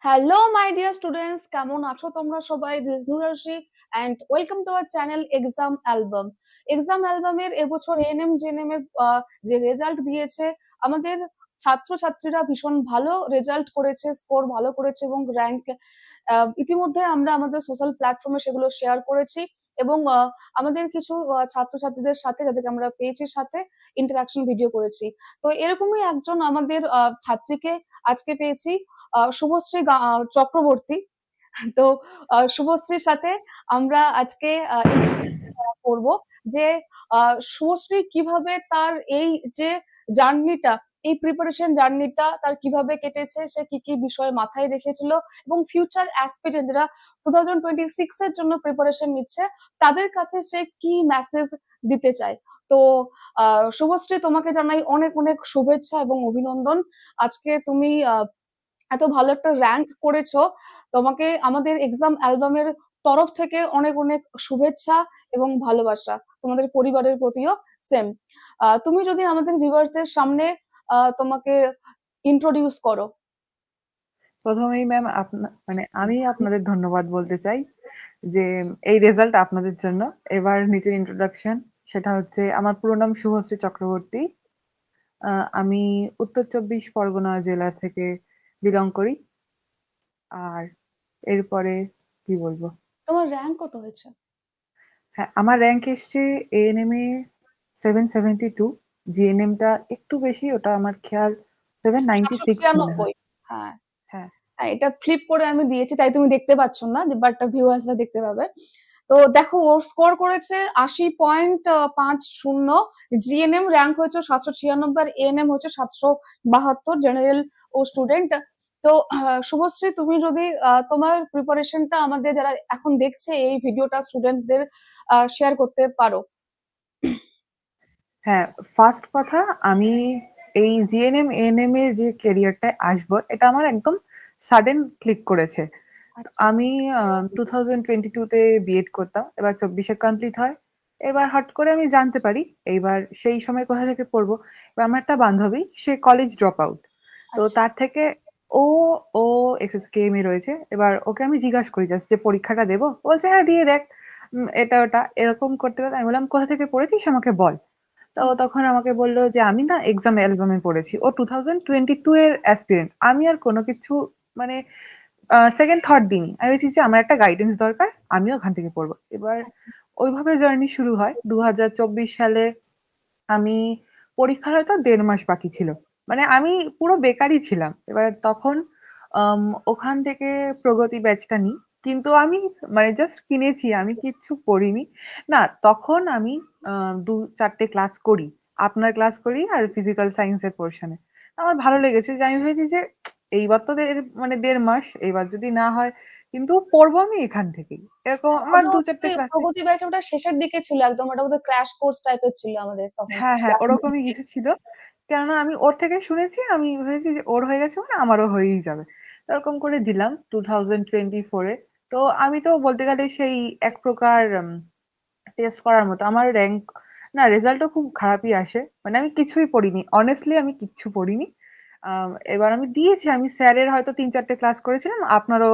Hello my dear students, কেমন আছো তোমরা সবাই? This Nurashi and welcome to our channel exam album. Exam অ্যালবামের এবছর এএনএম জেএনএম এর যে রেজাল্ট দিয়েছে, আমাদের ছাত্রছাত্রীরা ভীষণ ভালো রেজাল্ট করেছে, স্কোর ভালো করেছে এবং র্যাঙ্ক ইতিমধ্যে আমরা আমাদের সোশ্যাল প্ল্যাটফর্মে সেগুলো শেয়ার করেছি এবং আমাদের কিছু ছাত্রছাত্রীদের সাথে, যাদেরকে আমরা পেয়েছি, সাথে ইন্টারাকশন ভিডিও করেছি। তো এরকমই একজন আমাদের ছাত্রীকে আজকে পেয়েছি, শুভশ্রী চক্রবর্তী। তো শুভশ্রীর সাথে আমরা আজকে করব যে শুভশ্রী কিভাবে তার এই যে জার্নিটা, এই প্রিপারেশন জার্নিটা তার কিভাবে কেটেছে, সে কি কি বিষয় মাথায় রেখেছিল এবং ফিউচার অ্যাসপিরেন্টরা 2026 এর জন্য প্রিপারেশন নিচ্ছে, তাদের কাছে সে কি মেসেজ দিতে চায়। তো শুভশ্রী, তোমাকে জানাই অনেক অনেক শুভেচ্ছা এবং অভিনন্দন। আজকে তুমি এত ভালো একটা র্যাঙ্ক করেছো, তোমাকে আমাদের এক্সাম অ্যালবামের তরফ থেকে অনেক অনেক শুভেচ্ছা এবং ভালোবাসা। তোমাদের পরিবারের প্রতিও সেম। তুমি যদি আমাদের ভিউয়ার্সদের সামনে তোমাকে ইন্ট্রোডিউস করো। প্রথমেই ম্যাম মানে আমি আপনাদের ধন্যবাদ বলতে চাই যে এই রেজাল্ট আপনাদের জন্য। এবার নিজের ইন্ট্রোডাকশন, সেটা হচ্ছে আমার পুরো নাম শুভশ্রী চক্রবর্তী। আমি উত্তর চব্বিশ পরগনা জেলা থেকে বিলং করি। আর এরপরে কি বলবো? তোমার র্যাঙ্ক কত হয়েছে? হ্যাঁ, আমার র্যাঙ্ক এসছে এএনএম এ 772। জিএনএম টা একটু বেশি, ওটা আমার খেয়াল 796 মনে হয়। 796। হ্যাঁ, হ্যাঁ। হ্যাঁ, এটা ফ্লিপ করে আমি দিয়েছি, তাই তুমি দেখতে পাচ্ছ না, বাট ভিউয়ার্সরা দেখতে পাবে। তো দেখো, ওর স্কোর করেছে 80.50। জিএনএম র্যাঙ্ক হয়েছে 796 আর এএনএম হচ্ছে 772, জেনারেল ও স্টুডেন্ট। তো শুভশ্রী, তুমি যদি তোমার প্রিপারেশনটা আমাদের যারা এখন দেখছে এই ভিডিওটা, স্টুডেন্টদের শেয়ার করতে পারো। হ্যাঁ, ফার্স্ট কথা, আমি এই জিএনএম এএনএম এর যে ক্যারিয়ারটায় আসবো, এটা আমার একদম সাডেন ক্লিক করেছে। আচ্ছা, আমি 2022 তে বিএড করতাম, এবার 24-এ কমপ্লিট হয়। এবার হট করে আমি জানতে পারি এইবার সেই সময় কোথা থেকে পড়বো। এবার আমার একটা বান্ধবী, সে কলেজ ড্রপ আউট। তো আচ্ছা, তার থেকে ও ও এসএসকেএম এ রয়েছে। এবার ওকে আমি জিজ্ঞাসা করি জাস্ট যে পরীক্ষাটা দেবো, ও বলছে হ্যাঁ দিয়ে দেখ। এটা ওটা এরকম করতে করতে আমি বললাম কোথা থেকে পড়েছিস আমাকে বল। তো ও তখন আমাকে বলল যে আমি না এক্সাম অ্যালবামে পড়েছি। ও 2022 এর অ্যাসপিরেন্ট। আমি আর কোনো কিছু মানে সেকেন্ড থট দিইনি। আমি বলছি যে আমার একটা গাইডেন্স দরকার, আমিও ওখান থেকে পড়বো। এবার আচ্ছা, ওইভাবে জার্নি শুরু হয় 2024 সালে। আমি পরীক্ষার হয়তো 1.5 মাস বাকি ছিল। মানে আমি পুরো বেকারই ছিলাম। এবার তখন আম, ওখান থেকে প্রগতি ব্যাচটা নিই। কিন্তু আমি মানে জাস্ট কিনেছি, আমি কিচ্ছু পড়িনি। না, তখন আমি 2-4টে ক্লাস করি। আপনার ক্লাস করি আর ফিজিক্যাল সায়েন্সের পোর্শনে। আমার ভালো লেগেছে যে আমি ভেবেছি যে এইবার তো মানে 1.5 মাস, এইবার যদি না হয় কিন্তু পড়বো আমি এখান থেকেই। এরকম আমার ওটা 2-4টে ক্লাসে। প্রগতি ব্যাচ ওটা শেষের দিকে ছিল একদম, ওটা বোধহয় ক্র্যাশ কোর্স টাইপের ছিল আমাদের তখন। হ্যাঁ, হ্যাঁ, ওরকমই কিছু ছিল। কেননা আমি ওর থেকে শুনেছি, আমি ভেবেছি যে ওর হয়ে গেছে মানে আমারও হয়েই যাবে। তো এরকম করে দিলাম 2024 এ। তো আমি তো বলতে গেলে সেই এক প্রকার টেস্ট করার মতো। আমার র‍্যাংক না, রেজাল্টও খুব খারাপই আসে। মানে আমি কিছুই পড়িনি। অনেস্টলি আমি কিচ্ছু পড়িনি। এবার আমি দিয়েছি, আমি স্যারের হয়তো ৩-৪টে ক্লাস করেছিলাম। আপনারও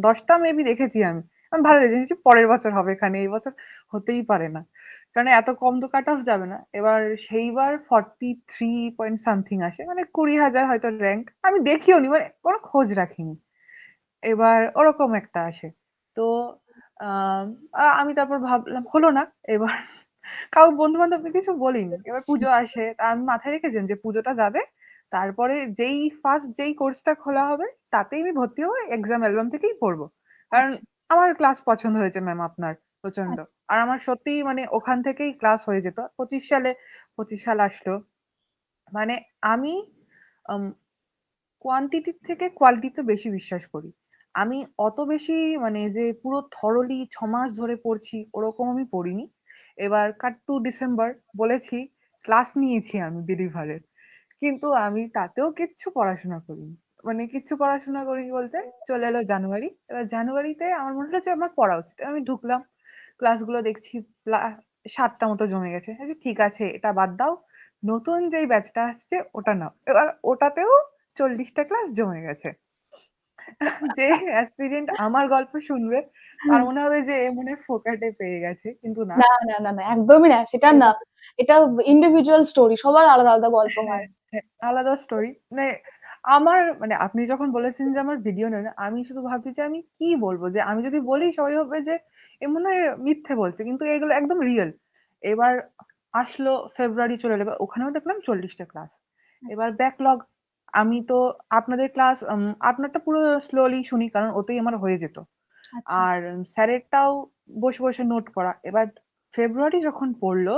১০টা মেবি দেখেছি আমি। আমি ভালো দেখেছি, পরের বছর হবে এখানে, এই বছর হতেই পারে না। কারণ এত কম তো কাট অফ যাবে না। এবার সেইবার 43 পয়েন্ট সামথিং আসে। মানে 20,000 হয়তো র‍্যাংক। আমি দেখিও নি, মানে কোনো খোঁজ রাখিনি। এবার ওরকম একটা আসে। তো আম আমি তারপর ভাবলাম হলো না। এবার বন্ধু-বান্ধবকে কিছু বলিনি। এবার পুজো আসে। তা আমি মাথায় রেখেছিলাম যে পুজোটা যাবে। তারপরে যেই কোর্সটা খোলা হবে তাতেই আমি ভর্তি হবো। এক্সাম অ্যালবাম থেকেই পড়বো। কারণ আচ্ছা, আমার ক্লাস পছন্দ হয়েছে ম্যাম আপনার প্রচন্ড। আচ্ছা, আর আমার সত্যিই মানে ওখান থেকেই ক্লাস হয়ে যেত। 25 সাল আসলো। মানে আমি আম কোয়ান্টিটির থেকে কোয়ালিটিতে বেশি বিশ্বাস করি। আমি অত বেশি মানে যে পুরো থরলি 6 মাস ধরে পড়ছি ওরকম আমি পড়িনি। এবার কাট টু ডিসেম্বর বলেছি, ক্লাস নিয়েছি আমি বিলিভারের। কিন্তু আমি তাতেও কিচ্ছু পড়াশোনা করিনি। মানে কিচ্ছু পড়াশোনা করিনি বলতে, চলে এলো জানুয়ারি। এবার জানুয়ারিতে আমার মনে হলো যে আমার পড়া উচিত। আমি ঢুকলাম, ক্লাসগুলো দেখছি 7টা মতো জমে গেছে। আচ্ছা ঠিক আছে, এটা বাদ দাও। নতুন যেই ব্যাচটা আসছে ওটা নাও। এবার ওটাতেও 40টা ক্লাস জমে গেছে। যে অ্যাসপিরেন্ট আমার গল্প শুনবে তার মনে হবে যে এ মনে হয় ফোকাটে পেয়ে গেছে, কিন্তু না। না, না, না, না, একদমই না। সেটা না। এবার এটা ইন্ডিভিজুয়াল স্টোরি। সবার আলাদা, আলাদা গল্প হয়। হ্যাঁ, হ্যাঁ, আলাদা স্টোরি। মানে আমার মানে আপনি যখন বলেছেন যে আমার ভিডিও নেয় না, আমি শুধু ভাবছি যে আমি কি বলবো, যে আমি যদি বলি সবাই ভাববে যে এ মনে হয় মিথ্যে বলছে, কিন্তু এগুলো একদম রিয়েল। এবার আসলো ফেব্রুয়ারি, চলে এলো, ওখানেও দেখলাম 40টা ক্লাস। এবার আচ্ছা, ব্যাকলগ। আমি তো আপনাদের ক্লাস আপনারটা পুরো স্লোলি শুনি, কারণ ওতেই আমার হয়ে যেত। আচ্ছা, আর স্যারেরটাও বসে বসে নোট করা। এবার ফেব্রুয়ারি যখন পড়লো,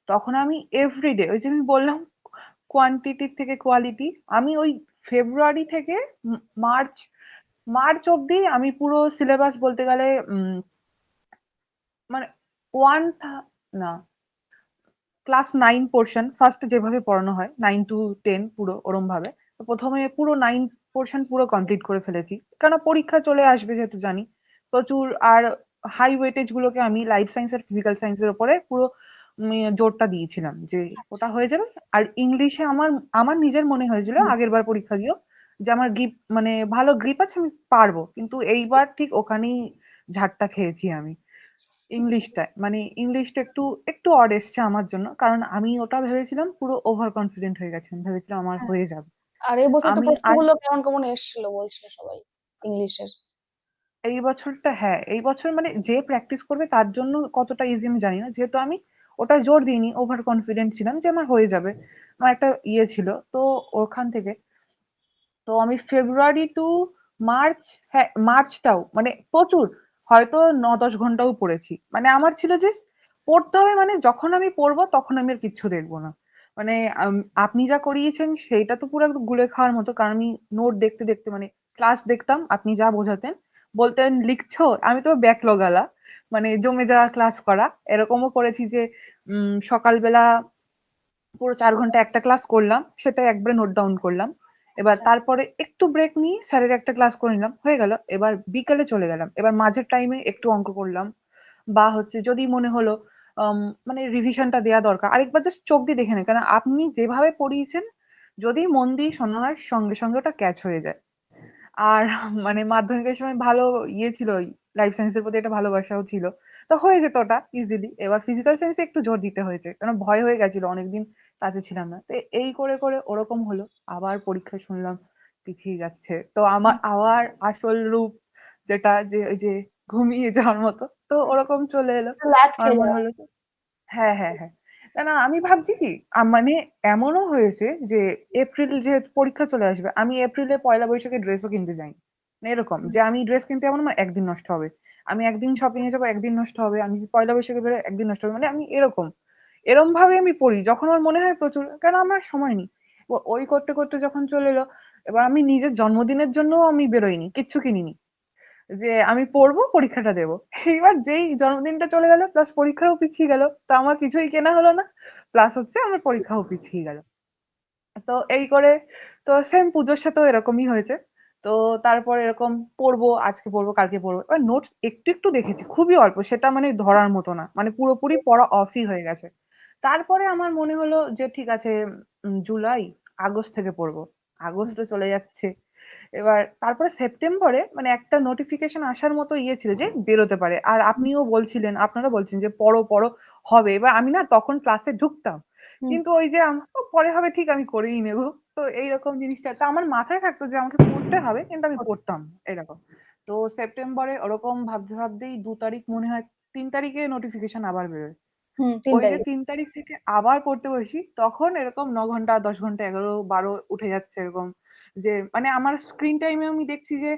তখন আমি এভরিডে, ওই যে আমি বললাম কোয়ান্টিটি থেকে কোয়ালিটি, আমি ওই ফেব্রুয়ারি থেকে মার্চ, মার্চ অব্দি আমি পুরো সিলেবাস বলতে গেলে মানে ওয়ান না, ক্লাস 9 পোর্শন ফার্স্ট যেভাবে পড়ানো হয় 9 to 10 পুরো ওরম ভাবে, তো প্রথমে পুরো 9 পোর্শন পুরো কমপ্লিট করে ফেলেছি, কারণ পরীক্ষা চলে আসবে যেহেতু জানি প্রচুর। আর হাই ওয়েটেজ গুলোকে আমি লাইফ সায়েন্স আর ফিজিক্যাল সায়েন্সের উপরে পুরো জোরটা দিয়েছিলাম যে আচ্ছা। ওটা হয়ে যাবে। আর ইংলিশে আমার আমার নিজের মনে হয়েছিল হুম। আগের বার পরীক্ষা দিয়েও যে আমার গ্রিপ মানে ভালো গ্রিপ আছে, আমি পারবো, কিন্তু এইবার ঠিক ওখানেই ঝাড়টা খেয়েছি আমি। ইংলিশটা মানে ইংলিশটা একটু একটু অড এসছে আমার জন্য, কারণ আমি ওটা ভেবেছিলাম, পুরো ওভার কনফিডেন্ট হয়ে গেছিলাম, ভেবেছিলাম আমার হ্যাঁ। হয়ে যাবে। আর এই বছর তো আমি আর প্রশ্নগুলো কেমন, কেমন এসেছিল বলছিল সবাই ইংলিশের। এই বছরটা, হ্যাঁ এই বছর মানে যে প্র্যাকটিস করবে তার জন্য কতটা ইজি আমি জানি না, যেহেতু আমি ওটা জোর দিইনি, ওভার কনফিডেন্ট ছিলাম যে আমার হয়ে যাবে। আমার একটা ইয়ে ছিল তো ওখান থেকে। তো আমি ফেব্রুয়ারি টু মার্চ, হ্যাঁ মার্চটাও মানে প্রচুর, হয়তো 9-10 ঘন্টাও পড়েছি। মানে আমার ছিল যে পড়তে হবে, মানে যখন আমি পড়বো তখন আমি আর কিচ্ছু দেখবো না। মানে আপনি যা করিয়েছেন সেইটা তো পুরো একদম গুলে খাওয়ার মতো, কারণ আমি নোট দেখতে দেখতে মানে ক্লাস দেখতাম, আপনি যা বোঝাতেন বলতেন লিখছো, আমি তো ব্যাকলগালা, মানে জমে যাওয়া ক্লাস করা। এরকমও করেছি যে সকালবেলা পুরো 4 ঘন্টা একটা ক্লাস করলাম, সেটা একবারে নোট ডাউন করলাম। এবার আচ্ছা। তারপরে একটু ব্রেক নিয়ে স্যারের একটা ক্লাস করে নিলাম, হয়ে গেল। এবার বিকেলে চলে গেলাম, এবার মাঝের টাইমে একটু অঙ্ক করলাম, বা হচ্ছে যদি মনে হলো মানে রিভিশনটা দেওয়া দরকার, আরেকবার জাস্ট চোখ দিয়ে দেখে নেয়, কারণ আপনি যেভাবে পড়িয়েছেন যদি মন দিয়ে শোনা হয় সঙ্গে সঙ্গে ওটা ক্যাচ হয়ে যায়। আর মানে মাধ্যমিকের সময় ভালো ইয়ে ছিল, লাইফ সায়েন্সের প্রতি একটা ভালোবাসাও ছিল, তো হয়ে যেত ওটা ইজিলি। এবার ফিজিক্যাল সায়েন্সে একটু জোর দিতে হয়েছে, কারণ ভয় হয়ে গেছিল, অনেকদিন কাছে ছিলাম না। তো এই করে করে ওরকম হলো। আবার পরীক্ষায় শুনলাম পিছিয়ে যাচ্ছে, তো আমার আবার আসল রূপ, যেটা যে ওই যে ঘুমিয়ে যাওয়ার মতো, তো ওরকম চলে এলো। ল্যাদ আমার খেয়ে মনে যাওয়া। হলো হ্যাঁ, হ্যাঁ, হ্যাঁ। না, না আমি ভাবছি কি মানে এমনও হয়েছে যে এপ্রিল যে পরীক্ষা চলে আসবে, আমি এপ্রিলে পয়লা বৈশাখে ড্রেসও কিনতে যাইনি। মানে এরকম যে আমি ড্রেস কিনতে যাবো না, আমার একদিন নষ্ট হবে। আমি একদিন শপিং এ যাবো, একদিন নষ্ট হবে। আমি যদি পয়লা বৈশাখে বেরোই, একদিন নষ্ট হবে। মানে আমি এরকম এরম ভাবে আমি পড়ি যখন আমার মনে হয় প্রচুর, কারণ আমার সময় নেই। ওই করতে করতে যখন চলে এলো, এবার আমি নিজের জন্মদিনের জন্যও আমি বেরোইনি, কিচ্ছু কিনিনি, যে আমি পড়বো পরীক্ষাটা দেবো। এইবার যেই জন্মদিনটা চলে গেল প্লাস পরীক্ষাও পিছিয়ে গেল, তো আমার কিছুই কেনা হলো না, প্লাস হচ্ছে আমার পরীক্ষাও পিছিয়ে গেল। তো এই করে, তো সেম পুজোর সাথেও এরকমই হয়েছে। তো তারপর এরকম পড়বো, আজকে পড়বো কালকে পড়বো, এবার নোটস একটু একটু দেখেছি, খুবই অল্প, সেটা মানে ধরার মতো না, মানে পুরোপুরি পড়া অফই হয়ে গেছে। তারপরে আমার মনে হলো যে ঠিক আছে, জুলাই আগস্ট থেকে পড়বো। আগস্ট তো চলে যাচ্ছে। এবার তারপরে সেপ্টেম্বরে মানে একটা নোটিফিকেশন আসার মতো ইয়ে ছিল যে বেরোতে পারে, আর আপনিও বলছিলেন, আপনারা বলছেন যে পড়ো পড়ো হবে। এবার আমি না তখন ক্লাসে ঢুকতাম, হুম। কিন্তু ওই যে ও পরে হবে ঠিক, আমি করেই নেবো। তো এইরকম জিনিসটা তো আমার মাথায় থাকতো যে আমাকে পড়তে হবে, কিন্তু আমি পড়তাম না, এরকম। তো সেপ্টেম্বরে ওরকম ভাবতে ভাবতেই 2 তারিখ মনে হয়, 3 তারিখে নোটিফিকেশন আবার বেরোয়। হুম, ৩ ওই যে তারিখে। 3 তারিখ থেকে আবার পড়তে বসি, তখন এরকম 9 ঘন্টা 10 ঘন্টা 11 12 উঠে যাচ্ছে এরকম। যে মানে আমার স্ক্রিন টাইমে আমি দেখছি যে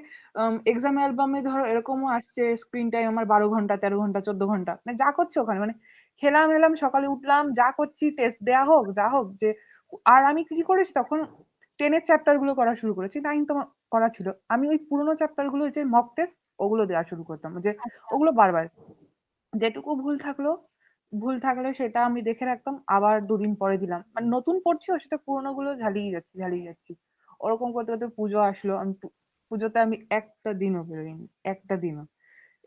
এক্সাম অ্যালবামে ধরো এরকমও আসছে, স্ক্রিন টাইম আমার 12 ঘন্টা 13 ঘন্টা 14 ঘন্টা, মানে যা করছে ওখানে, মানে খেলাম এলাম সকালে উঠলাম যা করছি, টেস্ট দেয়া হোক যা হোক যে। আর আমি কি করেছি তখন, 10-এর চ্যাপ্টার গুলো করা শুরু করেছি, 9 তো করা ছিল, আমি ওই পুরোনো চ্যাপ্টার গুলো যে মক টেস্ট ওগুলো দেওয়া শুরু করতাম, যে আচ্ছা। ওগুলো বারবার যেটুকু ভুল থাকলে সেটা আমি দেখে রাখতাম, আবার 2 দিন পরে দিলাম, মানে নতুন পড়ছি ও সেটা পুরোনো গুলো ঝালিয়ে যাচ্ছি। ওরকম করতে করতে পুজো আসলো, আমি পুজোতে আমি একটা দিনও বেরোইনি, একটা দিনও।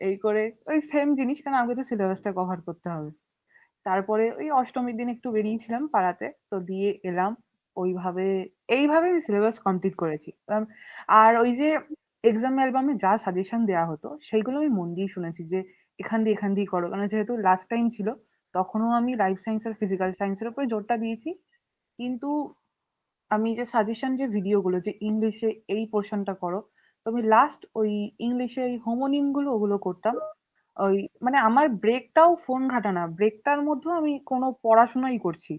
এই করে ওই সেম জিনিস, কারণ আমাকে তো সিলেবাসটা কভার করতে হবে। তারপরে ওই অষ্টমীর দিন একটু বেরিয়েছিলাম পাড়াতে, তো দিয়ে এলাম। ওইভাবে এইভাবে আমি সিলেবাস কমপ্লিট করেছি। আর ওই যে এক্সাম অ্যালবামে যা সাজেশন দেওয়া হতো সেইগুলো আমি মন দিয়ে শুনেছি যে এখান দিয়ে করো, কারণ যেহেতু লাস্ট টাইম ছিল তখনও আমি লাইফ সায়েন্স আর ফিজিক্যাল সায়েন্সের উপরে জোরটা দিয়েছি। কিন্তু আমি যে সাজেশন যে ভিডিওগুলো যে ইংলিশে এই পোর্শনটা করো, তো আমি লাস্ট ওই ইংলিশে এই হোমোনিম গুলো ওগুলো করতাম। ওই মানে আমার ব্রেকটাও ফোন ঘাটা না, ব্রেকটার মধ্যেও আমি কোনো পড়াশোনাই করছি।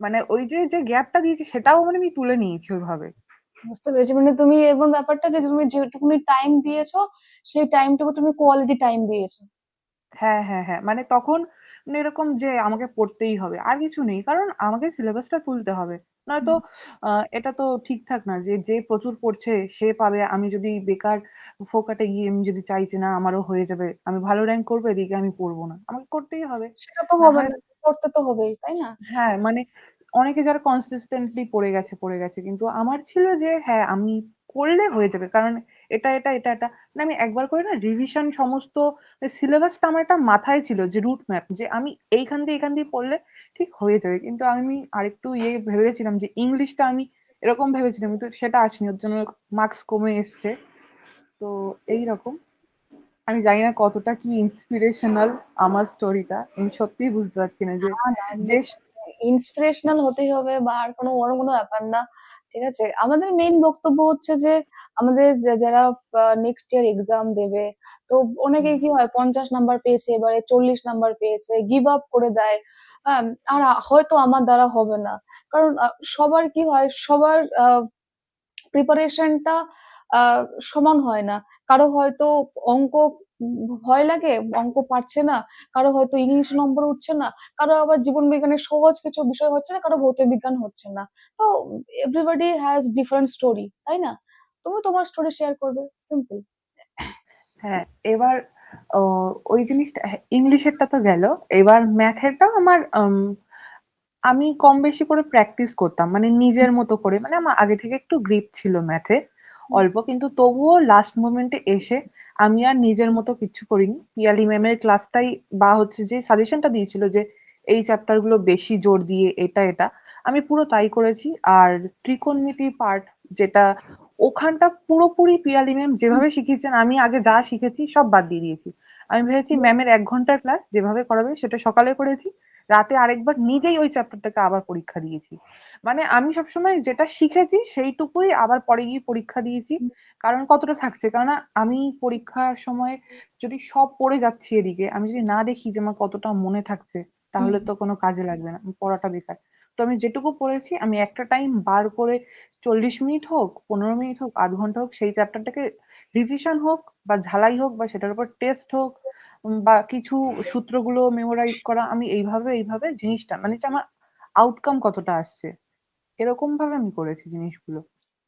মানে ওই যে যে গ্যাপটা দিয়েছি সেটাও মানে আমি তুলে নিয়েছি ওইভাবে। বুঝতে পেরেছি, মানে তুমি এমন ব্যাপারটা যে তুমি যেটুকুনি টাইম দিয়েছো সেই টাইমটুকু তুমি কোয়ালিটি টাইম দিয়েছো। হ্যাঁ, হ্যাঁ, হ্যাঁ। মানে তখন মানে এরকম যে আমাকে পড়তেই হবে আর কিছু নেই। কারণ আমাকে সিলেবাসটা তুলতে হবে। নয়তো এটা তো ঠিকঠাক না যে যে প্রচুর পড়ছে সে পাবে। আমি যদি বেকার ফোকাটে গিয়ে আমি যদি চাই যে না আমারও হয়ে যাবে, আমি ভালো র‍্যাংক করবো, এদিকে আমি পড়বো না। আমাকে করতেই হবে। সেটা তো না হবে হয় না, করতে তো হবেই, তাই না? হ্যাঁ, মানে অনেকে যারা কনসিস্টেন্টলি পড়ে গেছে, পড়ে গেছে। কিন্তু আমার ছিল যে হ্যাঁ, আমি করলে হয়ে যাবে। কারণ এটা। মানে আমি একবার করে না রিভিশন সমস্ত সিলেবাসটা আমার একটা মাথায় ছিল যে রুট ম্যাপ যে আমি এইখান দিয়ে পড়লে ঠিক হয়ে যাবে। কিন্তু আমি আরেকটু ভেবেছিলাম যে ইংলিশটা আমি এরকম ভেবেছিলাম কিন্তু সেটা আসেনি। ওর জন্য মার্কস কমে এসছে। তো এইরকম। আমি জানি না কতটা কি ইন্সপিরেশনাল আমার স্টোরিটা। আমি সত্যিই বুঝতে পারছি না যে না না, যে ইন্সপিরেশনাল হতেই হবে বা আর কোনো অন্য কোনো ব্যাপার না। ঠিক আছে, আমাদের মেইন বক্তব্য হচ্ছে যে আমাদের যারা নেক্সট ইয়ার এক্সাম দেবে, তো হুম, অনেকেই কি হয় 50 নাম্বার পেয়েছে, এবারে 40 নাম্বার পেয়েছে, গিভ আপ করে দেয়। হ্যাঁ, আর হয়তো আমার দ্বারা হবে না, কারণ সবার কি হয়, সবার প্রিপারেশনটা আহ সমান হয় না। কারো হয়তো অঙ্ক ভয় লাগে, অঙ্ক পারছে না, কারো হয়তো ইংলিশ নম্বর উঠছে না, কারো আবার জীবন বিজ্ঞানের সহজ কিছু বিষয় হচ্ছে না, কারো ভৌত বিজ্ঞান হচ্ছে না। তো এভরিবডি হ্যাজ ডিফারেন্ট স্টোরি, তাই না? তুমি তোমার স্টোরি শেয়ার করবে, সিম্পল। হ্যাঁ, এবার ওই জিনিসটা ইংলিশেরটা তো গেল। এবার ম্যাথেরটাও আমার আমি কম বেশি করে প্র্যাকটিস করতাম। মানে নিজের মতো করে। মানে আমার আগে থেকে একটু গ্রিপ ছিল ম্যাথে। অল্প, কিন্তু তবুও লাস্ট মোমেন্টে এসে আমি আর নিজের মতো কিচ্ছু করিনি। পিয়ালি ম্যামের ক্লাসটাই বা হচ্ছে যে সাজেশনটা দিয়েছিল যে এই চ্যাপ্টার গুলো বেশি জোর দিয়ে এটা আমি পুরো তাই করেছি। আর ত্রিকোণমিতি পার্ট যেটা ওখানটা পুরোপুরি পিয়ালি ম্যাম যেভাবে শিখিয়েছেন আমি আগে যা শিখেছি সব বাদ দিয়ে দিয়েছি। আমি ভেবেছি ম্যামের ১ ঘন্টার ক্লাস যেভাবে করাবে সেটা সকালে করেছি। রাতে আরেকবার নিজেই ওই চ্যাপ্টারটাকে আবার পরীক্ষা দিয়েছি। মানে আমি সবসময় যেটা শিখেছি সেইটুকুই আবার পরে গিয়ে পরীক্ষা দিয়েছি। কারণ কতটা থাকছে, কারণ আমি পরীক্ষার সময় যদি সব পড়ে যাচ্ছি এদিকে, আমি যদি না দেখি যে আমার কতটা মনে থাকছে, তাহলে তো কোনো কাজে লাগবে না, পড়াটা বেকার। তো আমি যেটুকু পড়েছি আমি একটা টাইম বার করে ৪০ মিনিট হোক, ১৫ মিনিট হোক, আধ ঘন্টা হোক, সেই চ্যাপ্টারটাকে রিভিশন হোক বা ঝালাই হোক বা সেটার উপর টেস্ট হোক, বা কিছু সূত্রগুলো মেমোরাইজ করা, আমি এইভাবে জিনিসটা মানে যে আমার আউটকাম কতটা আসছে এরকম ভাবে আমি করেছি জিনিসগুলো।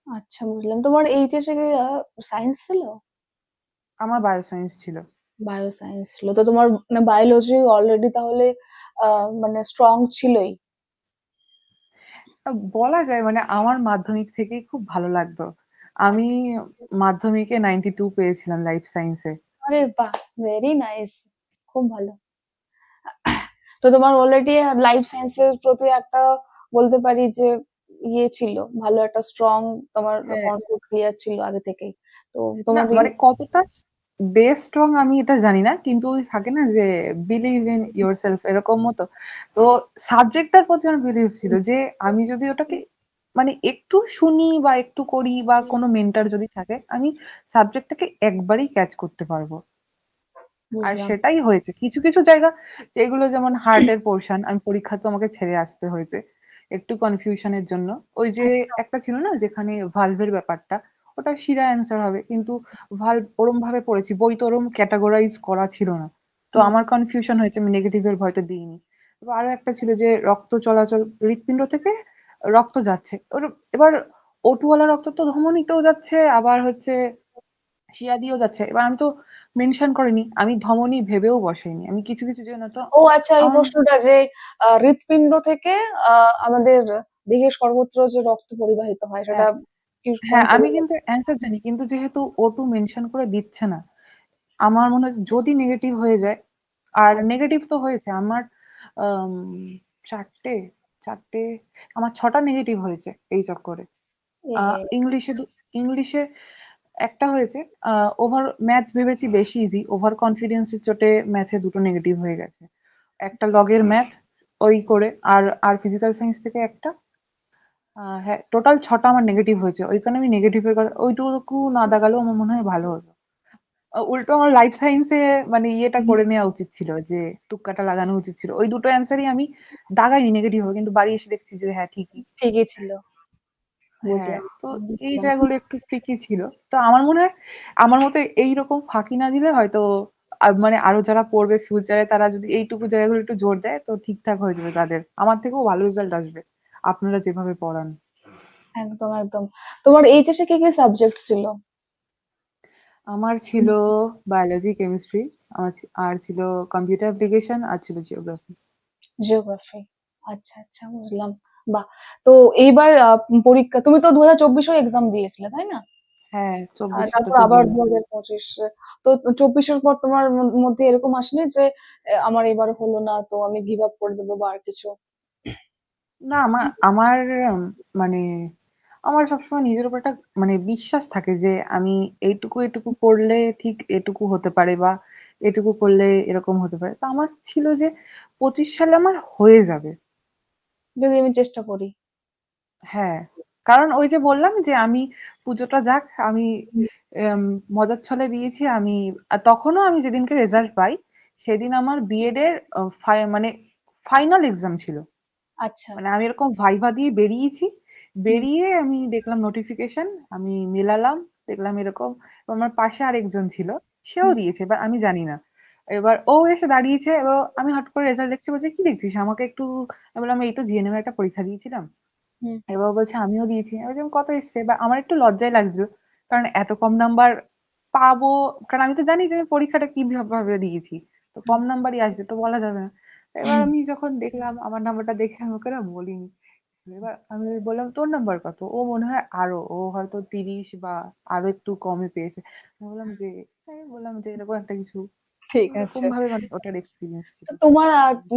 আচ্ছা, বুঝলাম। তোমার এইচএসে সায়েন্স ছিল? আমার বায়ো সায়েন্স ছিল। বায়ো সায়েন্স ছিল, তো তোমার মানে বায়োলজি অলরেডি তাহলে মানে স্ট্রং ছিলই। বলা যায় মানে আমার মাধ্যমিক থেকেই খুব ভালো লাগতো। আমি মাধ্যমিকে 92 পেয়েছিলাম লাইফ সায়েন্সে। আরে বাহ, ভেরি নাইস, খুব ভালো। তো তোমার অলরেডি লাইফ সায়েন্সের প্রতি একটা, বলতে পারি যে ছিল, ভালো একটা স্ট্রং, তোমার হ্যাঁ, কনসেপ্ট ক্লিয়ার ছিল আগে থেকেই। তো না তোমার মানে কতটা বেস স্ট্রং আমি এটা জানি না, কিন্তু ওই থাকে না যে বিলিভ ইন ইয়োরসেলফ এরকম মতো। তো সাবজেক্টটার প্রতি আমার বিলিভ ছিল যে আমি যদি ওটাকে মানে একটু শুনি বা একটু করি বা কোনো মেন্টর যদি থাকে, আমি সাবজেক্টটাকে একবারেই ক্যাচ করতে পারবো। আর বুঝলাম। সেটাই হয়েছে। কিছু কিছু জায়গা যেগুলো যেমন হার্টের পোর্শন, আমি পরীক্ষা তো আমাকে ছেড়ে আসতে হয়েছে একটু কনফিউশনের জন্য। ওই যে আচ্ছা। একটা ছিল না যেখানে ভালভের ব্যাপারটা, ওটা শিরা অ্যান্সার হবে, কিন্তু ভালভ ওরম ভাবে পড়েছি, বই তো ওরম ক্যাটাগরাইজ করা ছিল না। তো হুম। আমার কনফিউশন হয়েছে, আমি নেগেটিভের ভয়টা দিইনি। এবার আরো একটা ছিল যে রক্ত চলাচল, হৃৎপিণ্ড থেকে রক্ত যাচ্ছে, এবার O2 ওয়ালা রক্ত তো ধমনীতেও যাচ্ছে, আবার হচ্ছে শিয়া দিয়েও যাচ্ছে। এবার আমি তো মেনশন করিনি, আমি ধমনী ভেবেও বসাইনি, আমি কিছু কিছু জন্য তো ও আচ্ছা, এই আমার প্রশ্নটা যে হৃৎপিণ্ড থেকে আমাদের দেহের সর্বত্র যে রক্ত পরিবাহিত হয়, সেটা হ্যাঁ, কি হ্যাঁ, কোনটা আমি বলো? কিন্তু অ্যান্সার জানি, কিন্তু যেহেতু O2 মেনশন করে দিচ্ছে না, আমার মনে হয় যদি নেগেটিভ হয়ে যায়, আর নেগেটিভ তো হয়েছে আমার আম, চারটে চারটে আমার ৬টা নেগেটিভ হয়েছে এই চক্করে। এহে। ইংলিশে ইংলিশে একটা হয়েছে, ওভার ম্যাথ ভেবেছি বেশি ইজি, ওভার কনফিডেন্সের চোটে ম্যাথে দুটো নেগেটিভ হয়ে গেছে। একটা লগের ম্যাথ ওই করে, আর আর ফিজিক্যাল সায়েন্স থেকে একটা, হ্যাঁ টোটাল 6টা আমার নেগেটিভ হয়েছে। ওইখানে আমি নেগেটিভের কথা ওইটুকু না দাগালেও আমার মনে হয় ভালো হতো। উল্টো আমার লাইফ সায়েন্সে মানে ইয়েটা করে নেওয়া উচিত ছিল, যে তুক্কাটা লাগানো উচিত ছিল। ওই দুটো অ্যান্সারই আমি দাগাইনি নেগেটিভ হবে, কিন্তু বাড়ি এসে দেখছি যে হ্যাঁ ঠিকই। ঠিকই ছিল। হ্যাঁ, বুঝলাম, তো এই বুঝলাম। জায়গাগুলো একটু ট্রিকি ছিল। তো আমার মনে হয় আমার মতে এইরকম ফাঁকি না দিলে হয়তো মানে আরো যারা পড়বে ফিউচারে, তারা যদি এইটুকু জায়গাগুলো একটু জোর দেয় তো ঠিকঠাক হয়ে যাবে তাদের। আমার থেকেও ভালো রেজাল্ট আসবে আপনারা যেভাবে পড়ান। একদম, একদম। তোমার এইচএসে কি কি সাবজেক্ট ছিল? আমার ছিল বায়োলজি, কেমিস্ট্রি, আর ছিল কম্পিউটার অ্যাপ্লিকেশন, আর ছিল জিওগ্রাফি। জিওগ্রাফি। আচ্ছা, আচ্ছা, বুঝলাম। বাহ! তো এইবার পরীক্ষা তুমি তো 2024 এও এক্সাম দিয়েছিলে, তাই না? হ্যাঁ, 24টা তারপর তো আবার দিলাম। 2025 তো 24 এর পর তোমার মধ্যে এরকম আসেনি যে আমার এবার হলো না তো আমি গিভ আপ করে দেবো বা আর কিছু? না, আমার আমার উম, মানে আমার সবসময় নিজের উপর একটা মানে বিশ্বাস থাকে যে আমি এইটুকু এটুকু করলে ঠিক এটুকু হতে পারে, বা এটুকু করলে এরকম হতে পারে। তো আমার ছিল যে 25 সালে আমার হয়ে যাবে। যদি আমি চেষ্টা করি। হ্যাঁ, কারণ ওই যে বললাম যে আমি পুজোটা যাক, আমি হুম। এম, মজার ছলে দিয়েছি আমি। আর তখনও আমি যেদিনকে রেজাল্ট পাই সেদিন আমার বিএড এর মানে ফাইনাল এক্সাম ছিল। আচ্ছা। মানে আমি এরকম ভাইভা দিয়ে বেরিয়েছি, হুম, বেরিয়ে আমি দেখলাম নোটিফিকেশন, আমি মেলালাম, দেখলাম এরকম। এবার আমার পাশে আরেকজন ছিল, সেও হুম, দিয়েছে, এবার আমি জানি না। এবার ও এসে দাঁড়িয়েছে, এবার আমি হট করে রেজাল্ট দেখছি, বলছে কি দেখছিস আমাকে একটু। আমি বললাম এই তো জিএনএম একটা পরীক্ষা দিয়েছিলাম। হুম, এবার ও বলছে আমিও দিয়েছি। আমি বললাম কত এসছে, বা আমার একটু লজ্জাই লাগছিল, কারণ এত কম নাম্বার পাবো। কারণ আমি তো জানি যে আমি পরীক্ষাটা কি ভাবে দিয়েছি, তো হুম, কম নাম্বারই আসবে, তো বলা যাবে না। এবার হুম, আমি যখন দেখলাম আমার নাম্বারটা দেখে আমি ওকে না বলিনি। এবার আমি বললাম তোর নাম্বার কত, ও মনে হয় আরো, ও হয়তো 30 বা আরো একটু কমে পেয়েছে। আমি বললাম যে এরকম একটা কিছু। ঠিক এরকম আছে। ভাবে মানে ওটার এক্সপিরিয়েন্স ছিল। তো তোমার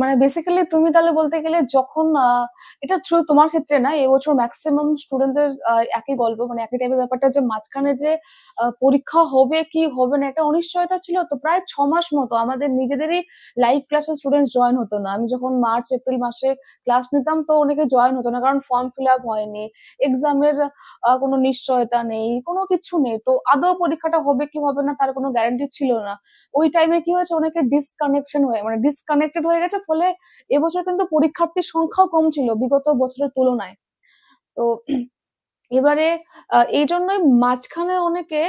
মানে বেসিক্যালি তুমি তাহলে বলতে গেলে যখন এটা ট্রু তোমার ক্ষেত্রে না, এবছর ম্যাক্সিমাম স্টুডেন্টদের একই গল্প, মানে একই টাইপের ব্যাপারটা, যে মাঝখানে যে পরীক্ষা হবে কি হবে না একটা অনিশ্চয়তা ছিল। তো প্রায় 6 মাস মতো আমাদের নিজেদেরই লাইভ ক্লাসে স্টুডেন্টস জয়েন হতো না। আমি যখন মার্চ এপ্রিল মাসে ক্লাস নিতাম তো অনেকে জয়েন হতো না, কারণ ফর্ম ফিল আপ হয়নি, এক্সামের কোনো নিশ্চয়তা নেই, কোনো কিছু নেই। তো আদৌ পরীক্ষাটা হবে কি হবে না তার কোনো গ্যারান্টি ছিল না। ওই টাইমে কি হয়েছে, অনেকে ডিসকানেকশন হয়ে মানে ডিসকানেক্টেড হয়ে গেছে, ফলে এবছর কিন্তু পরীক্ষার্থীর সংখ্যাও কম ছিল বিগত বছরের তুলনায়। তো এবারে এই জন্যই মাঝখানে অনেকে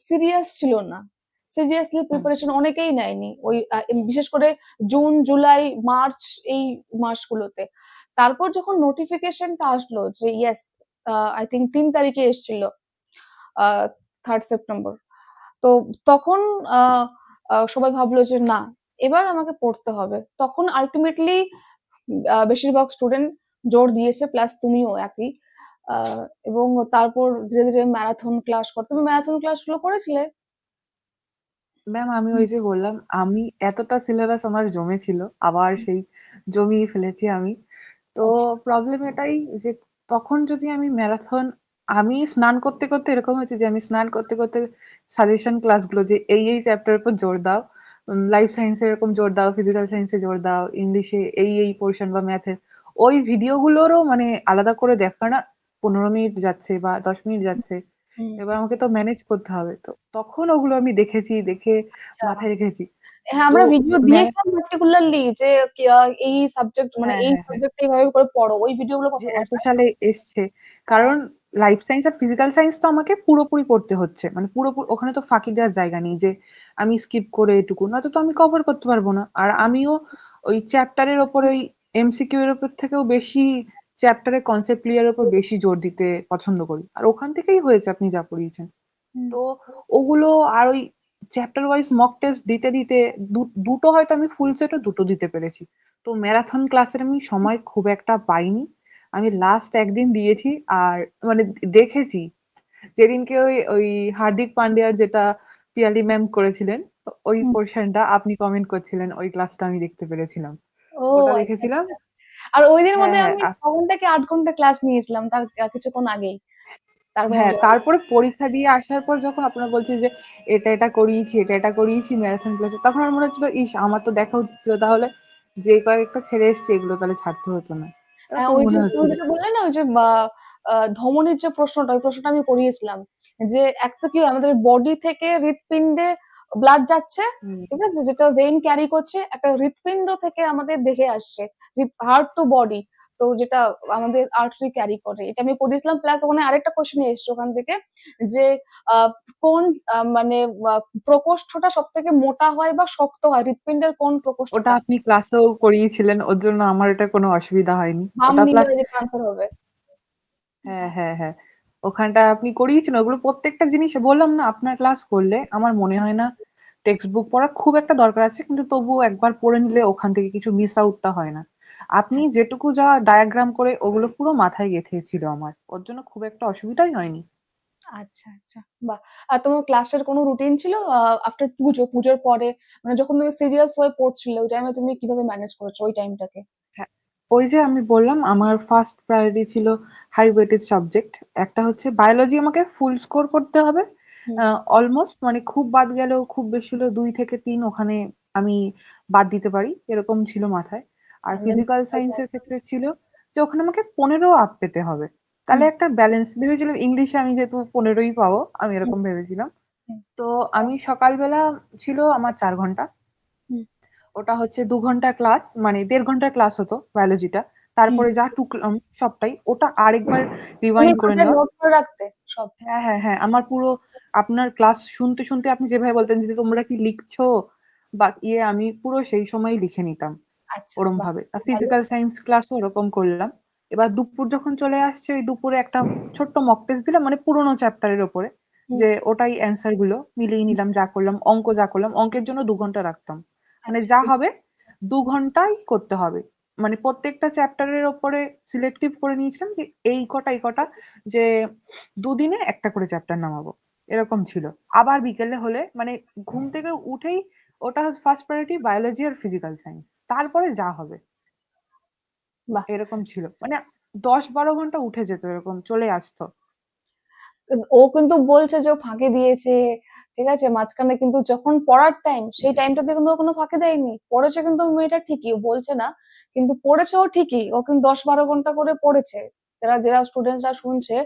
সিরিয়াস ছিল না, সিরিয়াসলি হুম। প্রিপারেশন অনেকেই নেয়নি ওই বিশেষ করে জুন জুলাই মার্চ এই মাসগুলোতে। তারপর যখন নোটিফিকেশনটা আসলো যে ইয়েস, আই থিঙ্ক 3 তারিখে এসেছিল, 3rd সেপ্টেম্বর। তো তখন আহ সবাই ভাবলো যে না, এবার আমাকে পড়তে হবে। তখন আলটিমেটলি বেশিরভাগ স্টুডেন্ট জোর দিয়েছে, প্লাস তুমিও একই। আহ, এবং তারপর ধীরে ধীরে ম্যারাথন ক্লাস করতে, তুমি ম্যারাথন ক্লাস গুলো করেছিলে? ম্যাম আমি হুম, ওই যে বললাম, আমি এতটা সিলেবাস আমার জমেছিল, আবার হুম, সেই জমিয়ে ফেলেছি আমি। তো আচ্ছা। প্রবলেম এটাই যে তখন যদি আমি ম্যারাথন, আমি স্নান করতে করতে এরকম হয়েছে যে আমি স্নান করতে করতে সাজেশন ক্লাসগুলো যে এই চ্যাপ্টারের উপর জোর দাও, লাইফ সায়েন্সে এরকম জোর দাও, ফিজিক্যাল সায়েন্সে জোর দাও, ইংলিশে এই পোর্শন বা ম্যাথে, ওই ভিডিওগুলোরও মানে আলাদা করে দেখা না, 15 মিনিট যাচ্ছে বা 10 মিনিট যাচ্ছে। হুম, এবার আমাকে তো ম্যানেজ করতে হবে, তো তখন ওগুলো আমি দেখেছি, দেখে আচ্ছা। মাথায় রেখেছি। হ্যাঁ, তো আমরা ভিডিও ম্যাথ, দিয়েছিলাম পার্টিকুলারলি যে এই সাবজেক্ট মানে হ্যাঁ এই হ্যাঁ হ্যাঁ, সাবজেক্ট এইভাবে করে পড়ো, ওই ভিডিওগুলো যে কথা এত বলছো? সালে এসছে। কারণ লাইফ সায়েন্স আর ফিজিক্যাল সায়েন্স তো আমাকে পুরোপুরি পড়তে হচ্ছে, মানে পুরোপুরি, ওখানে তো ফাঁকি দেওয়ার জায়গা নেই যে আমি স্কিপ করে এটুকু, নয়তো তো আমি কভার করতে পারবো না। আর আমিও ওই চ্যাপ্টারের ওপর, ওই এমসিকিউ এর উপর থেকেও বেশি চ্যাপ্টারের কনসেপ্ট ক্লিয়ার উপর বেশি জোর দিতে পছন্দ করি, আর ওখান থেকেই হয়েছে আপনি যা পড়িয়েছেন। হুম, তো ওগুলো, আর ওই চ্যাপ্টার ওয়াইজ মক টেস্ট দিতে দিতে দুটো হয়তো আমি ফুল সেটও দুটো দিতে পেরেছি। তো ম্যারাথন ক্লাসের আমি সময় খুব একটা পাইনি, আমি লাস্ট একদিন দিয়েছি। আর মানে দেখেছি যেদিনকে ওই ওই হার্দিক পান্ডিয়ার যেটা পিয়ালি ম্যাম করেছিলেন, ওই হুম। পোর্শনটা আপনি কমেন্ট করছিলেন, ওই ক্লাসটা আমি দেখতে পেরেছিলাম, ও ওটা আচ্ছা, দেখেছিলাম। আচ্ছা। আর ওই দিনের হ্যাঁ মধ্যে হ্যাঁ, আমি 6 ঘন্টা কি 8 ঘন্টা ক্লাস নিয়েছিলাম তার কিছু ক্ষণ আগেই। তারপর আমি হ্যাঁ, জয়েন। তারপরে পরীক্ষা দিয়ে আসার পর যখন আপনারা বলছেন যে এটা করিয়েছি, এটা করিয়েছি ম্যারাথন ক্লাসে, তখন আমার মনে হচ্ছিল ইস আমার তো দেখা উচিত ছিল তাহলে, যে কয়েকটা ছেড়ে এসেছি এগুলো তাহলে ছাড়তে হতো না, হ্যাঁ, এরকম ওই যে মনে তুমি হচ্ছিল। যেটা বললে না, ওই যে ধমনীর যে প্রশ্নটা, ওই প্রশ্নটা আমি করিয়েছিলাম। যে এক তো কি হয়, আমাদের বডি থেকে হৃৎপিণ্ডে ব্লাড যাচ্ছে, হুম। ঠিক আছে, যেটা ভেইন ক্যারি করছে, একটা হৃৎপিণ্ড থেকে আমাদের দেখে আসছে, হার্ট টু বডি, তো যেটা আমাদের আর্টারি ক্যারি করে, এটা আমি করিয়েছিলাম। প্লাস ওখানে আরেকটা কোশ্চেন এসছে ওখান থেকে, যে আহ, কোন মানে প্রকোষ্ঠটা সব থেকে মোটা হয় বা শক্ত হয়, হৃৎপিণ্ডের কোন ওটা প্রকোষ্ঠটা। আপনি ক্লাসেও করিয়েছিলেন, ওর জন্য আমার এটা কোনো অসুবিধা হয়নি বাম ওটা নিলে প্লাস। যেটা আনসার হবে। হ্যাঁ, হ্যাঁ, হ্যাঁ, ওখানটা আপনি করিয়েছিলেন ওগুলো প্রত্যেকটা জিনিস, বললাম না আপনার ক্লাস করলে আমার মনে হয় না টেক্সট বুক পড়া খুব একটা দরকার আছে, কিন্তু তবুও একবার পড়ে নিলে ওখান থেকে কিছু মিস আউটটা হয় না। আপনি যেটুকু যা ডায়াগ্রাম করে ওগুলো পুরো মাথায় গেঁথে ছিল আমার, ওর জন্য খুব একটা অসুবিধাই হয়নি। আচ্ছা, আচ্ছা। বাহ! আর তোমার ক্লাসের কোনো রুটিন ছিল আফটার পুজোর পরে? মানে যখন তুমি সিরিয়াস হয়ে পড়ছিলে, ওই টাইমে তুমি কিভাবে ম্যানেজ করেছো ওই টাইমটাকে? হ্যাঁ, ওই যে আমি বললাম আমার ফার্স্ট প্রায়োরিটি ছিল হাই ওয়েটেজ সাবজেক্ট। একটা হচ্ছে বায়োলজি, আমাকে ফুল স্কোর করতে হবে হুম, অলমোস্ট, মানে খুব বাদ গেলেও খুব বেশি হলো 2 থেকে 3 ওখানে আমি বাদ দিতে পারি, এরকম ছিল মাথায়। আর and then ফিজিক্যাল physical সায়েন্সের science। ক্ষেত্রে ছিল যে ওখানে আমাকে 15 আপ পেতে হবে, হুম, তাহলে একটা ব্যালেন্স ভেবেছিলাম। ইংলিশে আমি যেহেতু 15ই পাবো আমি হুম, এরকম ভেবেছিলাম। হুম, তো আমি সকালবেলা ছিল আমার 4 ঘন্টা, হুম, ওটা হচ্ছে 2 ঘন্টা ক্লাস, মানে 1.5 ঘন্টার ক্লাস হতো বায়োলজিটা। হুম। তারপরে যা টুকলাম সবটাই ওটা আরেকবার তুমি রিওয়াইন্ড করে খাতায় নেওয়া। নোট করে রাখতে সব? হ্যাঁ, হ্যাঁ, হ্যাঁ, আমার পুরো আপনার ক্লাস শুনতে শুনতে আপনি যেভাবে বলতেন যে তোমরা কি লিখছো বা ইয়ে, আমি পুরো সেই সময় লিখে নিতাম আচ্ছা, ওরম বাহ! ভাবে। আর ভালো। ফিজিক্যাল সায়েন্স ক্লাসও ওরকম করলাম। এবার দুপুর যখন চলে আসছে, ওই দুপুরে একটা ছোট্ট মক টেস্ট দিলাম, মানে পুরোনো চ্যাপ্টারের ওপরে, হুম, যে ওটাই অ্যান্সার গুলো মিলিয়ে হুম। নিলাম, যা করলাম অঙ্ক যা করলাম, অঙ্কের জন্য 2 ঘন্টা রাখতাম। মানে আচ্ছা, যা হবে 2 ঘন্টাই করতে হবে। মানে প্রত্যেকটা চ্যাপ্টারের ওপরে সিলেক্টিভ করে নিয়েছিলাম যে এই কটা যে দুদিনে একটা করে চ্যাপ্টার নামাবো, এরকম ছিল। আবার বিকেলে হলে মানে ঘুম থেকে উঠেই ওটা ফার্স্ট প্রায়োরিটি বায়োলজি আর ফিজিক্যাল সায়েন্স, তারপরে যা হবে, বাহ! এরকম ছিল। মানে 10-12 ঘন্টা উঠে যেত, এরকম চলে আসতো। ও কিন্তু বলছে যে ও ফাঁকি দিয়েছে, ঠিক আছে, মাঝখানে কিন্তু যখন পড়ার টাইম, সেই টাইমটাতে কিন্তু ও কোনো ফাঁকি দেয়নি, পড়েছে কিন্তু মেয়েটা ঠিকই, ও বলছে না, কিন্তু পড়েছে ও ঠিকই, ও কিন্তু 10-12 ঘন্টা করে পড়েছে। যারা যারা স্টুডেন্টরা শুনছে,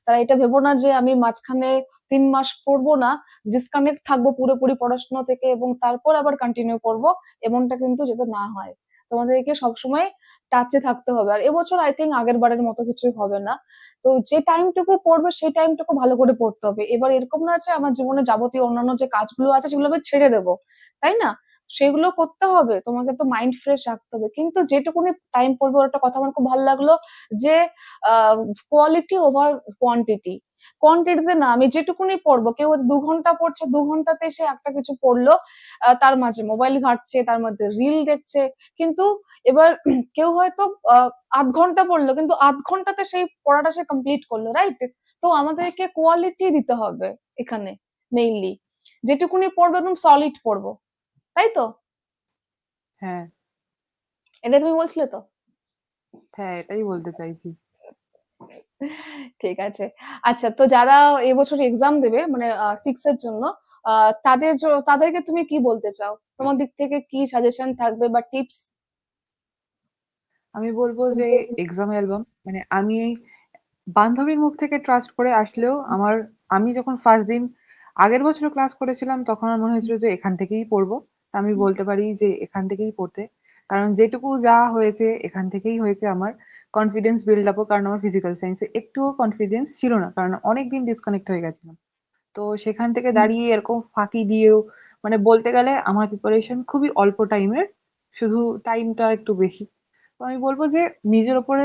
তারা এটা ভেবো না যে আমি মাঝখানে 3 মাস পড়বো না, ডিসকানেক্ট থাকবো পুরোপুরি পড়াশোনা থেকে এবং তারপর আবার কন্টিনিউ করব, এমনটা কিন্তু যাতে না হয়। তোমাদেরকে সবসময় টাচে থাকতে হবে। আর এবছর আই থিঙ্ক আগের বারের মতো কিছুই হবে না। তো যে টাইমটুকু পড়বে সেই টাইমটুকু ভালো করে পড়তে হবে। এবার এরকম না যে আমার জীবনে যাবতীয় অন্যান্য যে কাজগুলো আছে সেগুলো আমি ছেড়ে দেবো, তাই না? সেগুলো করতে হবে, তোমাকে তো মাইন্ড ফ্রেশ রাখতে হবে, কিন্তু যেটুকুনি টাইম পড়বে, ওর একটা কথা আমার খুব ভালো লাগলো, যে কোয়ালিটি ওভার কোয়ান্টিটি। কোয়ান্টিটিতে না, আমি যেটুকুনি পড়বো, কেউ 2 ঘন্টা পড়ছে, 2 ঘন্টাতে সে একটা কিছু পড়লো, তার মাঝে মোবাইল ঘাঁটছে, তার মধ্যে রিল দেখছে, কিন্তু এবার কেউ হয়তো 8 ঘন্টা পড়লো, কিন্তু 8 ঘন্টাতে সেই পড়াটা সে কমপ্লিট করলো, রাইট? তো আমাদেরকে কোয়ালিটি দিতে হবে এখানে, মেইনলি যেটুকুনি পড়বো একদম সলিড পড়বো, তাই তো? হ্যাঁ, এটা তুমি বলছিলে তো? হ্যাঁ, এটাই বলতে চাইছি। ঠিক আছে। আচ্ছা, তো যারা এবছর এক্সাম দেবে, মানে 6 এর জন্য, তাদেরকে তুমি কি বলতে চাও? তোমার দিক থেকে কি সাজেশন থাকবে বা টিপস? আমি বলবো যে এক্সাম অ্যালবাম, মানে আমি এই বান্ধবীর মুখ থেকে ট্রাস্ট করে আসলেও আমার, আমি যখন ফার্স্ট দিন আগের বছর ক্লাস করেছিলাম তখন আমার মনে হয়েছিল যে এখান থেকেই পড়বো। তা আমি বলতে পারি যে এখান থেকেই পড়তে, কারণ যেটুকু যা হয়েছে এখান থেকেই হয়েছে আমার কনফিডেন্স বিল্ড আপও, কারণ আমার ফিজিক্যাল সায়েন্সে একটুও কনফিডেন্স ছিল না, কারণ অনেকদিন ডিসকানেক্ট হয়ে গেছিলাম। তো সেখান থেকে দাঁড়িয়ে এরকম ফাঁকি দিয়েও, মানে বলতে গেলে আমার প্রিপারেশন খুবই অল্প টাইমের, শুধু টাইমটা একটু বেশি। তো আমি বলবো যে নিজের উপরে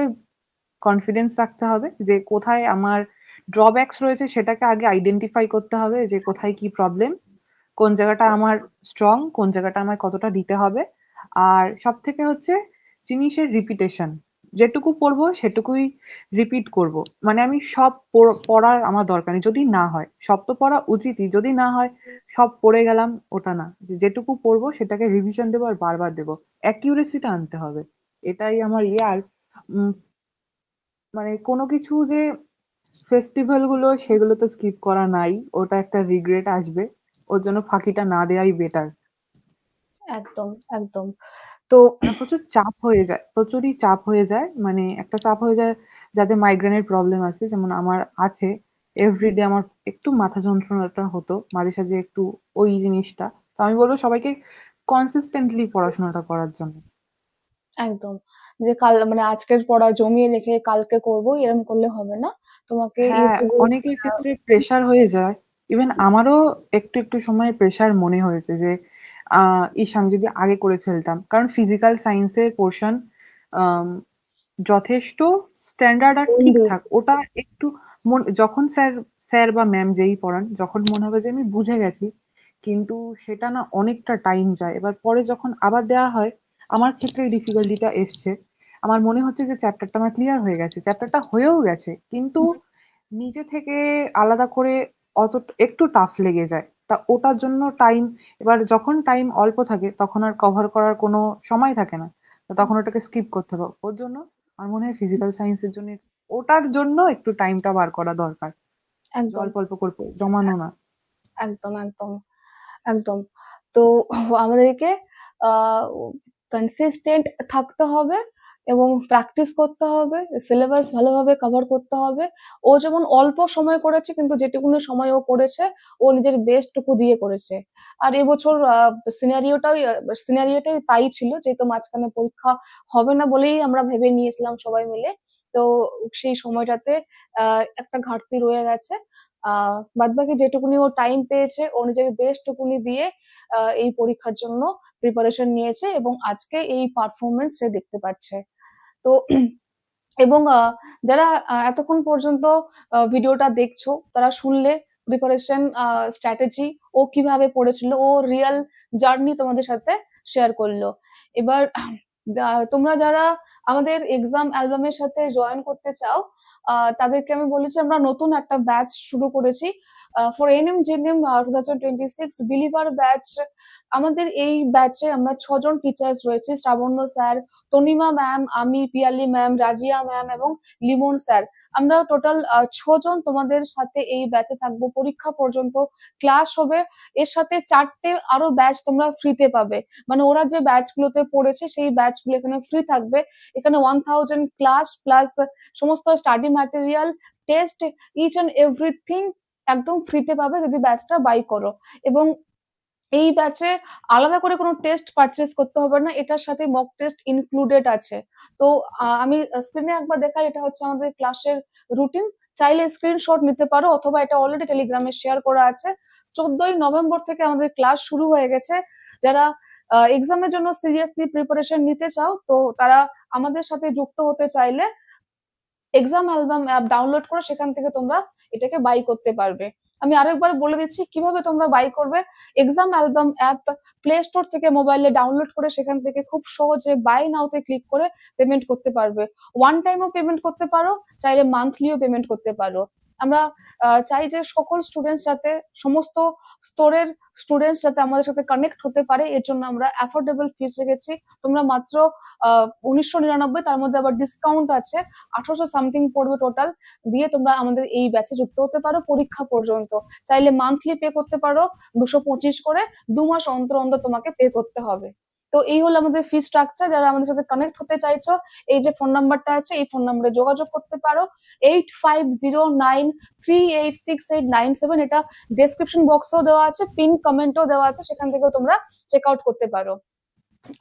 কনফিডেন্স রাখতে হবে, যে কোথায় আমার ড্রব্যাকস রয়েছে সেটাকে আগে আইডেন্টিফাই করতে হবে, যে কোথায় কি প্রবলেম, কোন জায়গাটা আমার স্ট্রং, কোন জায়গাটা আমার কতটা দিতে হবে। আর সব থেকে হচ্ছে জিনিসের রিপিটেশন, যেটুকু পড়বো সেটুকুই রিপিট করব। মানে আমি সব পড়ার আমার দরকার নেই, যদি না হয় সব তো পড়া উচিতই, যদি না হয় সব পড়ে গেলাম ওটা না, যেটুকু পড়বো সেটাকে রিভিশন দেবো আর বারবার দেবো, অ্যাকিউরেসিটা আনতে হবে। এটাই আমার ইয়ে। আর উম, মানে কোনো কিছু যে ফেস্টিভ্যাল গুলো সেগুলো তো স্কিপ করা নাই, ওটা একটা রিগ্রেট আসবে, ওর জন্য ফাঁকিটা না দেওয়াই বেটার। একদম, একদম। তো মানে প্রচুর চাপ হয়ে যায়, প্রচুরই চাপ হয়ে যায়, মানে একটা চাপ হয়ে যায় যাদের মাইগ্রেনের প্রবলেম আছে, যেমন আমার আছে। এভরিডে আমার একটু মাথা যন্ত্রণাটা হতো মাঝে সাঝে একটু, ওই জিনিসটা। তো আমি বলবো সবাইকে কনসিস্টেন্টলি পড়াশোনাটা করার জন্য। একদম। যে কাল মানে আজকের পড়া জমিয়ে রেখে কালকে করব এরকম করলে হবে না। তোমাকে হ্যাঁ, ইউটিউবে অনেকের ক্ষেত্রে প্রেশার হয়ে যায়। ইভেন আমারও একটু একটু সময় প্রেশার মনে হয়েছে যে ইস আমি যদি আগে করে ফেলতাম, কারণ ফিজিক্যাল সায়েন্সের পোর্শন যথেষ্ট স্ট্যান্ডার্ড আর ঠিকঠাক। ওটা একটু যখন স্যার স্যার বা ম্যাম যেই পড়ান, যখন মনে হবে যে আমি বুঝে গেছি, কিন্তু সেটা না অনেকটা টাইম যায়। এবার পরে যখন আবার দেওয়া হয়, আমার ক্ষেত্রে এই ডিফিকাল্টিটা এসছে। আমার মনে হচ্ছে যে চ্যাপ্টারটা আমার ক্লিয়ার হয়ে গেছে, চ্যাপ্টারটা হয়েও গেছে, কিন্তু নিজে থেকে আলাদা করে অত একটু টাফ লেগে যায়। তা ওটার জন্য টাইম, এবার যখন টাইম অল্প থাকে তখন আর কভার করার কোনো সময় থাকে না। তো তখন ওটাকে স্কিপ করতে হবে। ওর জন্য আমার মনে হয় ফিজিক্যাল সায়েন্সের জন্য ওটার জন্য একটু টাইমটা বার করা দরকার। যে একদম, অল্প অল্প করে জমানো না। একদম, একদম, একদম। তো আমাদেরকে আ কনসিস্টেন্ট থাকতে হবে এবং প্র্যাকটিস করতে হবে। সিলেবাস ভালোভাবে কভার করতে হবে। ও যেমন অল্প সময় করেছে কিন্তু যেটুকুনি সময় ও করেছে, ও নিজের বেস্ট টুকু দিয়ে করেছে। আর এবছর সিনারিওটাই তাই ছিল। যেহেতু মাঝখানে পরীক্ষা হবে না বলেই আমরা ভেবে নিয়েছিলাম সবাই মিলে। তো সেই সময়টাতে আ একটা ঘাটতি রয়ে গেছে। বাদবাকি যেটুকুনি ও টাইম পেয়েছে ও নিজের বেস্ট টুকুনি দিয়ে এই পরীক্ষার জন্য প্রিপারেশন নিয়েছে এবং আজকে এই পারফরমেন্স সে দেখতে পাচ্ছে। তো এবং যারা এতক্ষণ পর্যন্ত ভিডিওটা দেখছো তারা শুনলে প্রিপারেশন স্ট্র্যাটেজি ও কিভাবে পড়েছিল, ও রিয়েল জার্নি তোমাদের সাথে শেয়ার করলো। এবার তোমরা যারা আমাদের এক্সাম অ্যালবামের সাথে জয়েন করতে চাও, তাদেরকে আমি বলেছি আমরা নতুন একটা ব্যাচ শুরু করেছি for NM GNM 2026 believer batch. আমাদের এই ব্যাচে আমরা 6 জন টিচার্স রয়েছে, শ্রাবণ্য স্যার, তনিমা ম্যাম, আমি, পিয়ালি ম্যাম, রাজিয়া ম্যাম এবং লিমন স্যার। আমরা টোটাল 6 জন তোমাদের সাথে এই ব্যাচে থাকবো পরীক্ষা পর্যন্ত। ক্লাস হবে, এর সাথে 4টে আরো ব্যাচ তোমরা ফ্রিতে পাবে। মানে ওরা যে ব্যাচগুলোতে পড়েছে সেই ব্যাচগুলো এখানে ফ্রি থাকবে। এখানে 1000 ক্লাস প্লাস সমস্ত study material, test, each and everything একদম ফ্রিতে পাবে যদি ব্যাচটা বাই করো। এবং এই ব্যাচে আলাদা করে কোনো টেস্ট পারচেজ করতে হবে না, এটার সাথে মক টেস্ট ইনক্লুডেড আছে। তো আমি স্ক্রিনে একবার দেখাই, এটা হচ্ছে আমাদের ক্লাসের রুটিন। চাইলে স্ক্রিনশট নিতে পারো অথবা এটা অলরেডি টেলিগ্রামে শেয়ার করা আছে। 14ই নভেম্বর থেকে আমাদের ক্লাস শুরু হয়ে গেছে। যারা এক্সামের জন্য সিরিয়াসলি প্রিপারেশন নিতে চাও তো তারা আমাদের সাথে যুক্ত হতে চাইলে এক্সাম অ্যালবাম অ্যাপ ডাউনলোড করে সেখান থেকে তোমরা এটাকে বাই করতে পারবে। আমি আরেকবার বলে দিচ্ছি কিভাবে তোমরা বাই করবে। Exam album app play store থেকে মোবাইলে ডাউনলোড করে সেখান থেকে খুব সহজে বাই নাওতে ক্লিক করে পেমেন্ট করতে পারবে। ওয়ান টাইমও পেমেন্ট করতে পারো, চাইলে মান্থলিও পেমেন্ট করতে পারো। আমরা চাই যে সকল স্টুডেন্টস যাতে, সমস্ত স্তরের স্টুডেন্টস যাতে আমাদের সাথে কানেক্ট হতে পারে, এর জন্য আমরা অ্যাফোর্ডেবল ফিস রেখেছি। তোমরা মাত্র 1999, তার মধ্যে আবার ডিসকাউন্ট আছে, 1800 সামথিং পড়বে টোটাল, দিয়ে তোমরা আমাদের এই ব্যাচে যুক্ত হতে পারো পরীক্ষা পর্যন্ত। চাইলে মান্থলি পে করতে পারো 225 করে, 2 মাস অন্তর অন্তর তোমাকে পে করতে হবে। তো এই হলো আমাদের ফি স্ট্রাকচার। যারা আমাদের সাথে কানেক্ট হতে চাইছো, এই যে ফোন নাম্বারটা আছে এই ফোন নাম্বারে যোগাযোগ করতে পারো, 8509386897। এটা ডেসক্রিপশন বক্সেও দেওয়া আছে, পিন কমেন্টও দেওয়া আছে, সেখান থেকেও তোমরা চেক আউট করতে পারো।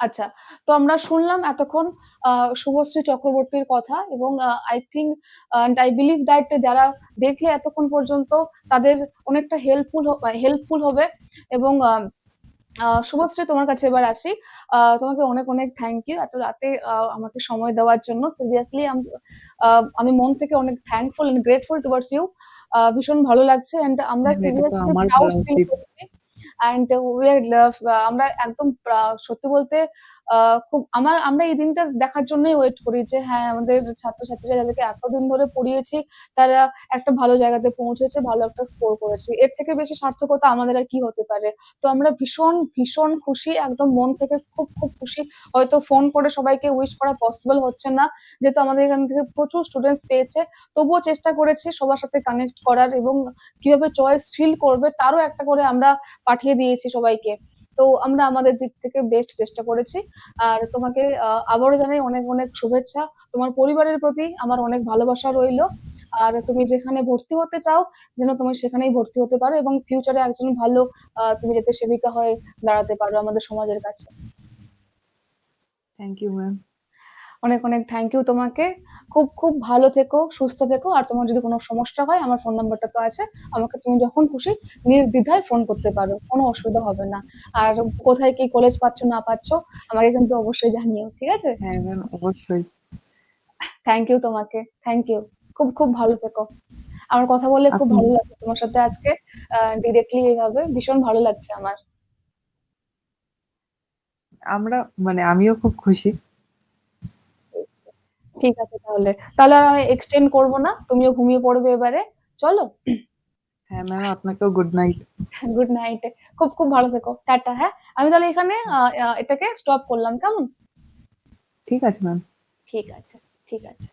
আচ্ছা, তো আমরা শুনলাম এতক্ষণ শুভশ্রী চক্রবর্তীর কথা এবং I think and I believe that যারা দেখলে এতক্ষণ পর্যন্ত তাদের অনেকটা হেল্পফুল হবে। এবং শুভশ্রী তোমার কাছে এবার আসি। তোমাকে অনেক অনেক থ্যাংক ইউ এত রাতে আমাকে সময় দেওয়ার জন্য। সিরিয়াসলি আমি মন থেকে অনেক thankful and grateful towards you. ভীষণ ভালো লাগছে এন্ড আমরা হ্যাঁ, এটা তো সিরিয়াসলি আমার প্রাউড বলা ফিল উচিত। করছি। অ্যান্ড উই আর লাভ, আমরা একদম সত্যি বলতে খুব আমরা এই দিনটা দেখার জন্যই ওয়েট করি যে হ্যাঁ আমাদের ছাত্রছাত্রীরা যাদেরকে এতদিন ধরে পড়িয়েছি তারা একটা ভালো জায়গাতে পৌঁছেছে, ভালো একটা স্কোর করেছে। এর থেকে বেশি সার্থকতা আমাদের আর কি হতে পারে? তো আমরা ভীষণ ভীষণ খুশি, একদম মন থেকে খুব খুব খুশি। হয়তো ফোন করে সবাইকে উইশ করা পসিবল হচ্ছে না, যেহেতু আমাদের এখান থেকে প্রচুর স্টুডেন্টস পেয়েছে, তবুও চেষ্টা করেছি সবার সাথে কানেক্ট করার এবং কিভাবে চয়েস ফিল করবে তারও একটা করে আমরা পাঠিয়ে দিয়েছি সবাইকে। তো আমরা আমাদের দিক থেকে বেস্ট চেষ্টা করেছি। আর তোমাকে আবারও জানাই অনেক অনেক শুভেচ্ছা। তোমার পরিবারের প্রতি আমার অনেক ভালোবাসা রইলো। আর তুমি যেখানে ভর্তি হতে চাও যেন তুমি সেখানেই ভর্তি হতে পারো এবং ফিউচারে একজন ভালো তুমি যাতে সেবিকা হয়ে দাঁড়াতে পারো আমাদের সমাজের কাছে। Thank you ma'am. অনেক অনেক থ্যাংক ইউ তোমাকে। খুব খুব ভালো থেকো, সুস্থ থেকো। আর তোমার যদি কোনো সমস্যা হয় আমার ফোন নাম্বারটা তো আছে, আমাকে তুমি যখন খুশি নির্দ্বিধায় ফোন করতে পারো, কোনো অসুবিধা হবে না। আর কোথায় কি কলেজ পাচ্ছ না পাচ্ছ আমাকে কিন্তু অবশ্যই জানিও, ঠিক আছে? হ্যাঁ ম্যাম, অবশ্যই। থ্যাংক ইউ তোমাকে, থ্যাংক ইউ। খুব খুব ভালো থেকো। আমার কথা বলে খুব আপনি। ভালো লাগছে তোমার সাথে আজকে, ডিরেক্টলি এইভাবে ভীষণ ভালো লাগছে আমার। আমরা মানে আমিও খুব খুশি। ঠিক আছে তাহলে, তাহলে আর আমি এক্সটেন্ড করবো না, তুমিও ঘুমিয়ে পড়বে এবারে। চলো। হ্যাঁ ম্যাম, আপনাকেও গুড নাইট। Good night. খুব খুব ভালো থেকো, টাটা। হ্যাঁ, আমি তাহলে এখানে এটাকে স্টপ করলাম, কেমন? ঠিক আছে ম্যাম। ঠিক আছে, ঠিক আছে।